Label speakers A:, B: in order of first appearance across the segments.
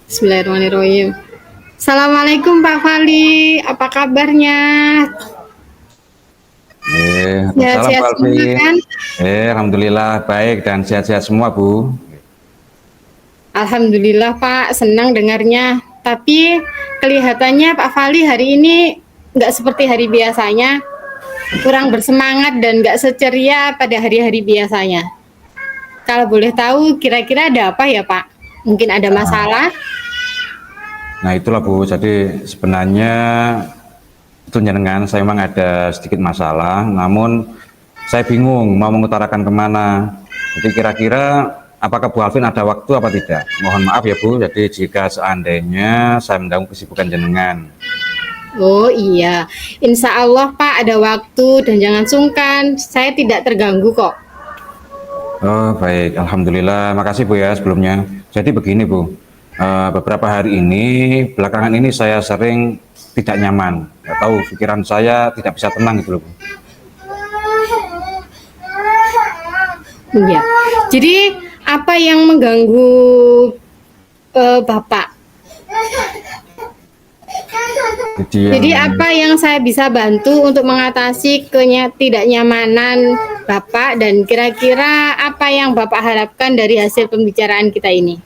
A: Bismillahirrahmanirrahim. Assalamualaikum Pak Fali, apa kabarnya?
B: Salam
A: Sehat-sehat
B: Pak
A: semua
B: Alfi.
A: kan?
B: Alhamdulillah baik dan sehat-sehat semua Bu.
A: Alhamdulillah Pak, senang dengarnya. Tapi kelihatannya Pak Fali hari ini nggak seperti hari biasanya, kurang bersemangat dan nggak seceria pada hari-hari biasanya. Kalau boleh tahu, kira-kira ada apa ya Pak? Mungkin ada masalah?
B: Nah itulah Bu, jadi sebenarnya itu jenengan saya memang ada sedikit masalah, namun saya bingung mau mengutarakan kemana. Jadi kira-kira apakah Bu Alvin ada waktu apa tidak? Mohon maaf ya Bu, jadi jika seandainya saya mengganggu kesibukan jenengan.
A: Oh iya, insya Allah Pak ada waktu dan jangan sungkan, saya tidak terganggu kok.
B: Oh baik, Alhamdulillah, makasih Bu ya sebelumnya. Jadi begini Bu, beberapa hari ini, belakangan ini saya sering tidak nyaman. Nggak tahu, pikiran saya tidak bisa tenang gitu loh Bu.
A: Iya, jadi apa yang mengganggu Bapak? Jadi apa yang saya bisa bantu untuk mengatasi ketidaknyamanan Bapak dan kira-kira apa yang Bapak harapkan dari hasil pembicaraan kita ini?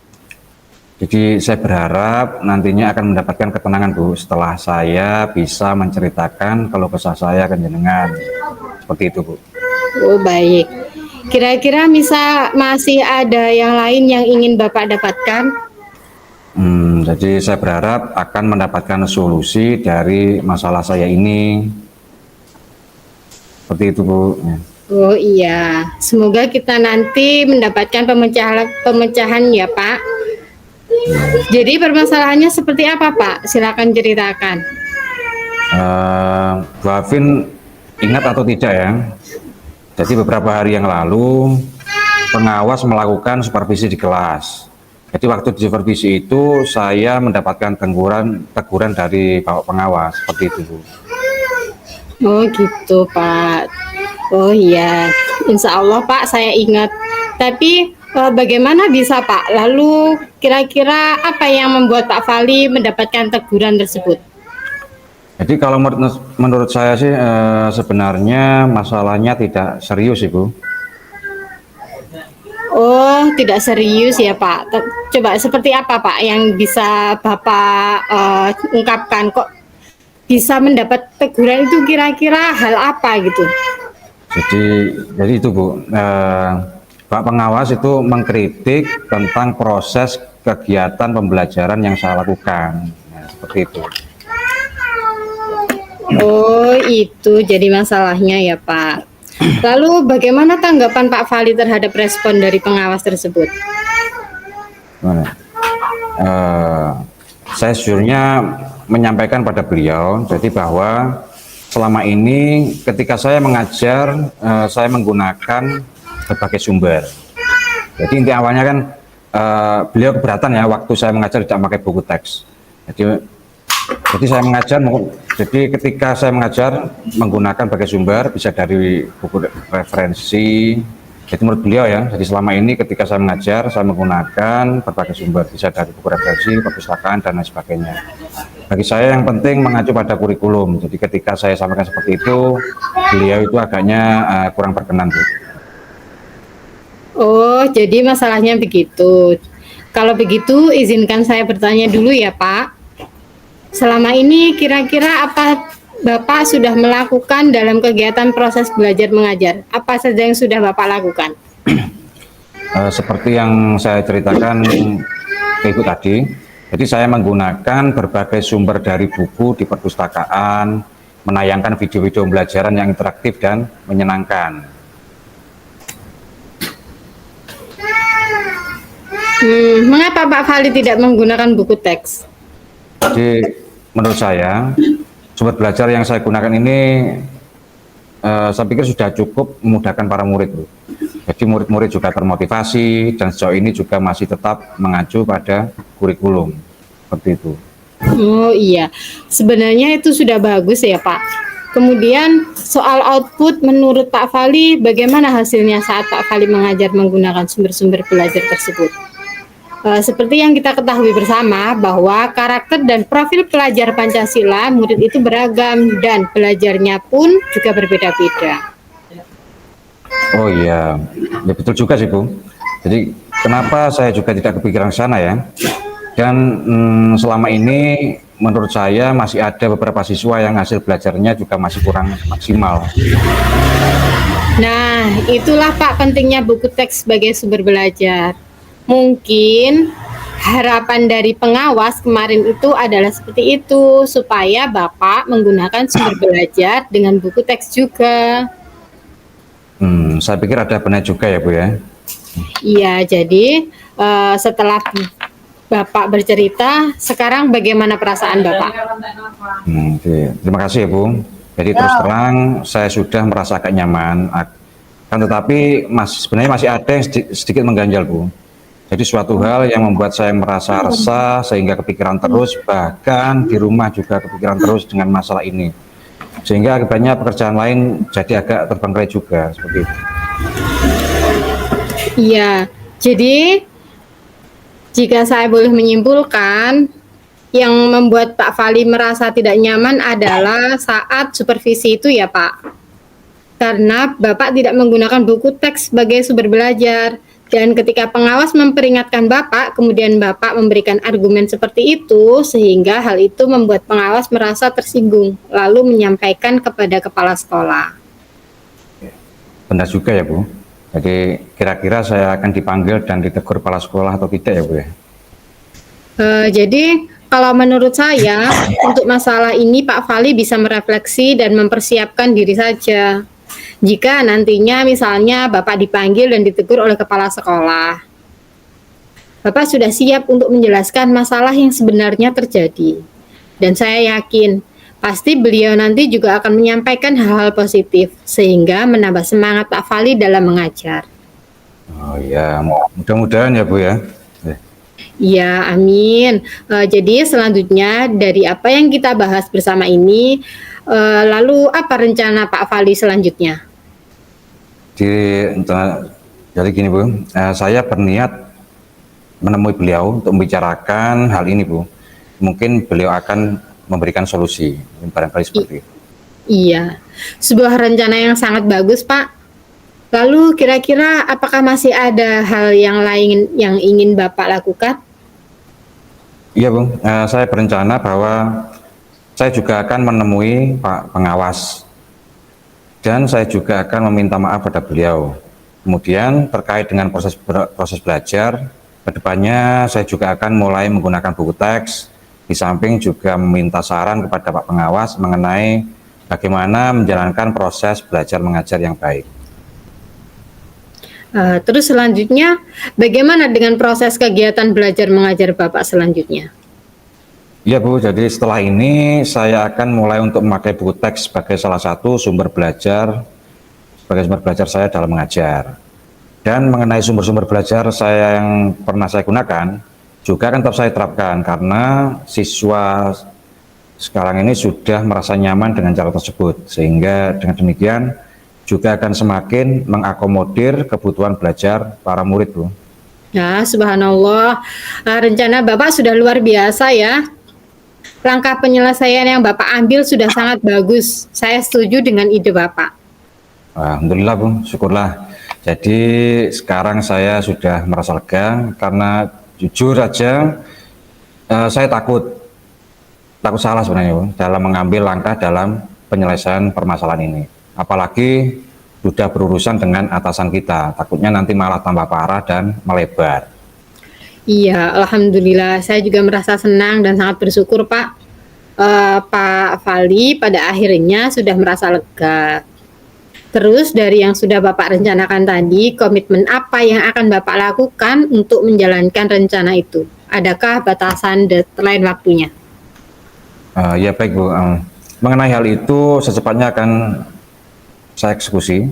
B: Jadi saya berharap nantinya akan mendapatkan ketenangan Bu setelah saya bisa menceritakan kalau kesah saya ke jenengan. Seperti itu Bu.
A: Oh baik. Kira-kira masih ada yang lain yang ingin Bapak dapatkan?
B: Jadi saya berharap akan mendapatkan solusi dari masalah saya ini. Seperti itu Bu. Ya.
A: Oh iya, semoga kita nanti mendapatkan pemecahan ya Pak. Jadi permasalahannya seperti apa Pak? Silakan ceritakan.
B: Bu Alvin ingat atau tidak ya? Jadi beberapa hari yang lalu pengawas melakukan supervisi di kelas. Jadi waktu di supervisi itu saya mendapatkan teguran dari Bapak pengawas seperti itu Bu.
A: Oh gitu Pak. Oh iya, insya Allah Pak saya ingat. Tapi bagaimana bisa Pak? Lalu kira-kira apa yang membuat Pak Fali mendapatkan teguran tersebut?
B: Jadi kalau menurut saya sih sebenarnya masalahnya tidak serius Ibu.
A: Oh tidak serius ya Pak. Coba seperti apa Pak yang bisa Bapak ungkapkan kok bisa mendapat teguran itu kira-kira hal apa gitu?
B: Jadi itu Bu, Pak pengawas itu mengkritik tentang proses kegiatan pembelajaran yang saya lakukan. Nah, seperti itu.
A: Oh itu jadi masalahnya ya Pak. Lalu bagaimana tanggapan Pak Fali terhadap respon dari pengawas tersebut?
B: Saya sejujurnya menyampaikan pada beliau, jadi bahwa selama ini ketika saya mengajar, saya menggunakan berbagai sumber. Jadi inti awalnya kan beliau keberatan ya waktu saya mengajar tidak pakai buku teks. Jadi saya mengajar, jadi ketika saya mengajar menggunakan berbagai sumber, bisa dari buku referensi. Jadi menurut beliau ya, jadi selama ini ketika saya mengajar, saya menggunakan berbagai sumber, bisa dari buku referensi, perpustakaan, dan lain sebagainya. Bagi saya yang penting mengacu pada kurikulum. Jadi ketika saya sampaikan seperti itu, beliau itu agaknya kurang berkenan Bu.
A: Oh, jadi masalahnya begitu. Kalau begitu, izinkan saya bertanya dulu ya Pak. Selama ini kira-kira apa Bapak sudah melakukan dalam kegiatan proses belajar mengajar? Apa saja yang sudah Bapak lakukan?
B: Seperti yang saya ceritakan ke Ibu tadi, jadi saya menggunakan berbagai sumber dari buku di perpustakaan, menayangkan video-video pembelajaran yang interaktif dan menyenangkan.
A: Mengapa Pak Fali tidak menggunakan buku teks?
B: Jadi menurut saya sumber belajar yang saya gunakan ini saya pikir sudah cukup memudahkan para murid Bu. Jadi murid-murid juga termotivasi dan sejauh ini juga masih tetap mengacu pada kurikulum seperti itu.
A: Oh iya, sebenarnya itu sudah bagus ya Pak. Kemudian soal output menurut Pak Fali, bagaimana hasilnya saat Pak Fali mengajar menggunakan sumber-sumber belajar tersebut? Seperti yang kita ketahui bersama bahwa karakter dan profil pelajar Pancasila murid itu beragam dan belajarnya pun juga berbeda-beda.
B: Oh iya, ya betul juga sih Bu. Jadi kenapa saya juga tidak kepikiran ke sana ya? Dan selama ini menurut saya masih ada beberapa siswa yang hasil belajarnya juga masih kurang maksimal.
A: Nah, itulah Pak pentingnya buku teks sebagai sumber belajar. Mungkin harapan dari pengawas kemarin itu adalah seperti itu, supaya Bapak menggunakan sumber belajar dengan buku teks juga.
B: Saya pikir ada benar juga ya Bu ya.
A: Iya, jadi setelah Bapak bercerita, sekarang bagaimana perasaan Bapak?
B: Oke. Terima kasih ya Bu. Jadi terus terang saya sudah merasa agak nyaman, kan tetapi sebenarnya masih ada yang sedikit mengganjal Bu. Jadi suatu hal yang membuat saya merasa resah sehingga kepikiran terus, bahkan di rumah juga kepikiran terus dengan masalah ini. Sehingga akibatnya pekerjaan lain jadi agak terbengkalai juga seperti itu.
A: Iya, jadi jika saya boleh menyimpulkan, yang membuat Pak Fali merasa tidak nyaman adalah saat supervisi itu ya Pak. Karena Bapak tidak menggunakan buku teks sebagai sumber belajar. Dan ketika pengawas memperingatkan Bapak, kemudian Bapak memberikan argumen seperti itu, sehingga hal itu membuat pengawas merasa tersinggung, lalu menyampaikan kepada kepala sekolah.
B: Benar juga ya Bu. Jadi kira-kira saya akan dipanggil dan ditegur kepala sekolah atau tidak ya Bu ya?
A: Jadi kalau menurut saya, untuk masalah ini Pak Fali bisa merefleksi dan mempersiapkan diri saja. Jika nantinya misalnya Bapak dipanggil dan ditegur oleh kepala sekolah, Bapak sudah siap untuk menjelaskan masalah yang sebenarnya terjadi. Dan saya yakin, pasti beliau nanti juga akan menyampaikan hal-hal positif, sehingga menambah semangat Pak Fali dalam mengajar.
B: Oh ya, mudah-mudahan ya Bu ya.
A: Ya, amin. Jadi selanjutnya dari apa yang kita bahas bersama ini, lalu apa rencana Pak Fali selanjutnya?
B: Jadi gini Bu, saya berniat menemui beliau untuk membicarakan hal ini Bu. Mungkin beliau akan memberikan solusi, barangkali seperti itu.
A: Iya, sebuah rencana yang sangat bagus Pak. Lalu kira-kira apakah masih ada hal yang lain yang ingin Bapak lakukan?
B: Iya Bu, saya berencana bahwa saya juga akan menemui Pak Pengawas dan saya juga akan meminta maaf pada beliau. Kemudian terkait dengan proses belajar, kedepannya saya juga akan mulai menggunakan buku teks, di samping juga meminta saran kepada Pak Pengawas mengenai bagaimana menjalankan proses belajar mengajar yang baik.
A: Terus selanjutnya, bagaimana dengan proses kegiatan belajar mengajar Bapak selanjutnya?
B: Ya Bu, jadi setelah ini saya akan mulai untuk memakai buku teks sebagai salah satu sumber belajar saya dalam mengajar. Dan mengenai sumber-sumber belajar yang pernah saya gunakan, juga akan tetap saya terapkan karena siswa sekarang ini sudah merasa nyaman dengan cara tersebut, sehingga dengan demikian juga akan semakin mengakomodir kebutuhan belajar para murid Bu.
A: Ya, subhanallah, rencana Bapak sudah luar biasa ya. Langkah penyelesaian yang Bapak ambil sudah sangat bagus. Saya setuju dengan ide Bapak.
B: Alhamdulillah Bu, syukurlah. Jadi sekarang saya sudah merasa lega karena jujur aja saya takut salah sebenarnya Bu, dalam mengambil langkah dalam penyelesaian permasalahan ini. Apalagi sudah berurusan dengan atasan kita, takutnya nanti malah tambah parah dan melebar.
A: Iya, alhamdulillah. Saya juga merasa senang dan sangat bersyukur Pak. Pak Fali pada akhirnya sudah merasa lega. Terus dari yang sudah Bapak rencanakan tadi, komitmen apa yang akan Bapak lakukan untuk menjalankan rencana itu? Adakah batasan deadline waktunya?
B: Ya baik Bu, mengenai hal itu secepatnya akan saya eksekusi.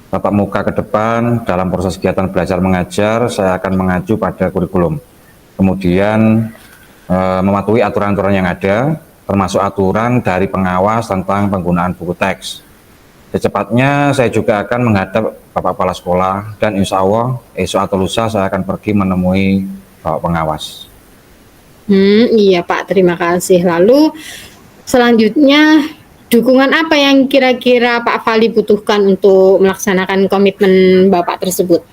B: Tatap muka ke depan dalam proses kegiatan belajar mengajar, saya akan mengacu pada kurikulum. Kemudian mematuhi aturan-aturan yang ada, termasuk aturan dari pengawas tentang penggunaan buku teks. Secepatnya saya juga akan menghadap Bapak Kepala Sekolah dan insya Allah esok atau lusa saya akan pergi menemui Bapak Pengawas.
A: Iya Pak, terima kasih. Lalu selanjutnya dukungan apa yang kira-kira Pak Fali butuhkan untuk melaksanakan komitmen Bapak tersebut?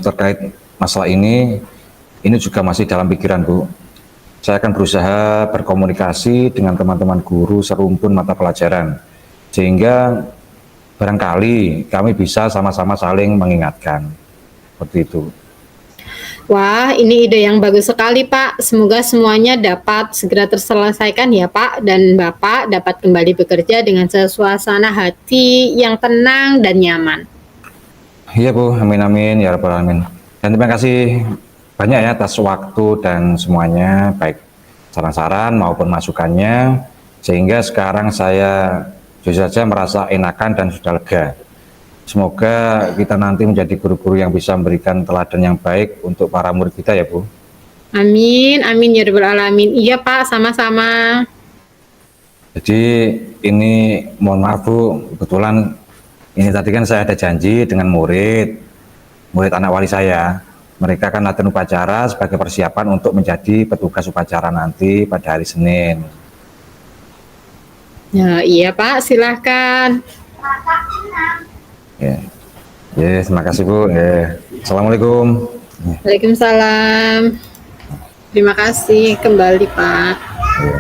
B: Terkait masalah ini juga masih dalam pikiran Bu. Saya akan berusaha berkomunikasi dengan teman-teman guru serumpun mata pelajaran, sehingga barangkali kami bisa sama-sama saling mengingatkan. Seperti itu.
A: Wah, ini ide yang bagus sekali Pak. Semoga semuanya dapat segera terselesaikan ya Pak, dan Bapak dapat kembali bekerja dengan suasana hati yang tenang dan nyaman.
B: Iya Bu, amin amin ya rabbal alamin. Dan terima kasih banyak ya atas waktu dan semuanya, baik saran-saran maupun masukannya, sehingga sekarang saya jujur saja merasa enakan dan sudah lega. Semoga kita nanti menjadi guru-guru yang bisa memberikan teladan yang baik untuk para murid kita ya Bu.
A: Amin, amin ya rabbal alamin. Iya Pak, sama-sama.
B: Jadi ini mohon maaf Bu, kebetulan ini tadi kan saya ada janji dengan murid anak wali saya. Mereka akan latihan upacara sebagai persiapan untuk menjadi petugas upacara nanti pada hari Senin.
A: Ya, iya Pak, silahkan.
B: Ya, ya terima kasih Bu. Ya. Assalamualaikum.
A: Waalaikumsalam. Terima kasih kembali Pak.
B: Ya.